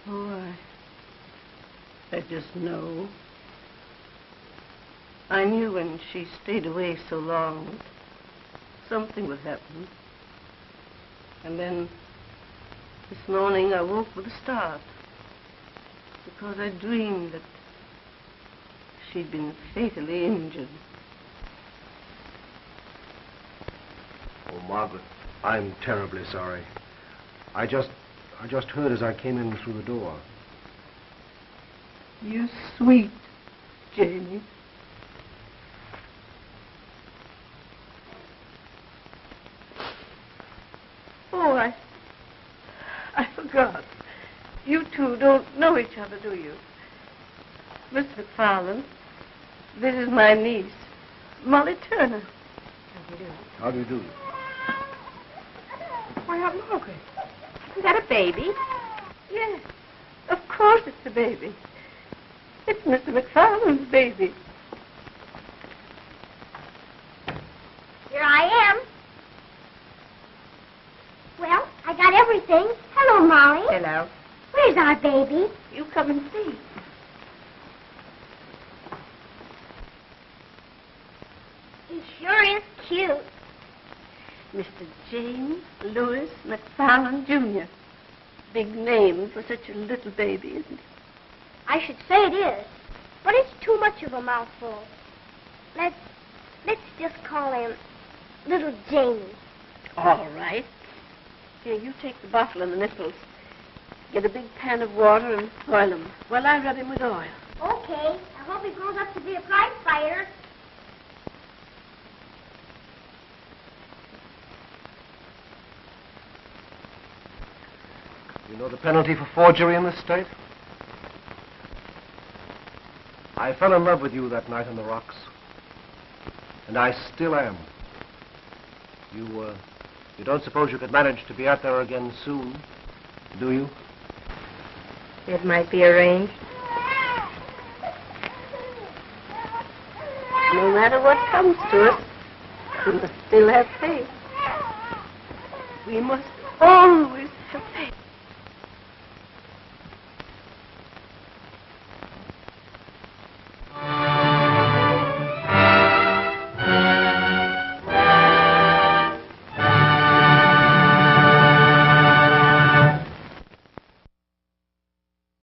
Oh, I just know. I knew when she stayed away so long that something would happen. And then this morning I woke with a start because I dreamed that she'd been fatally injured. Oh, Margaret, I'm terribly sorry. I just heard as I came in through the door. You sweet Jamie. Oh, I forgot. You two don't know each other, do you? Miss McFarland, this is my niece, Molly Turner. How do you do? Why, Margaret, is that a baby? Yes, of course it's a baby. It's Mr. McFarland's baby. Here I am. Well, I got everything. Hello, Molly. Hello. Where's our baby? You come and see. He sure is cute. Mr. James Louis McFarland, Jr. Big name for such a little baby, isn't it? I should say it is, but it's too much of a mouthful. Let's just call him Little Jamie. All right. Here, you take the bottle and the nipples. Get a big pan of water and boil them while I rub him with oil. Okay. I hope he grows up to be a prize fighter. You know the penalty for forgery in this state? I fell in love with you that night on the rocks. And I still am. You don't suppose you could manage to be out there again soon, do you? It might be arranged. No matter what comes to us, we must still have faith. We must always have faith.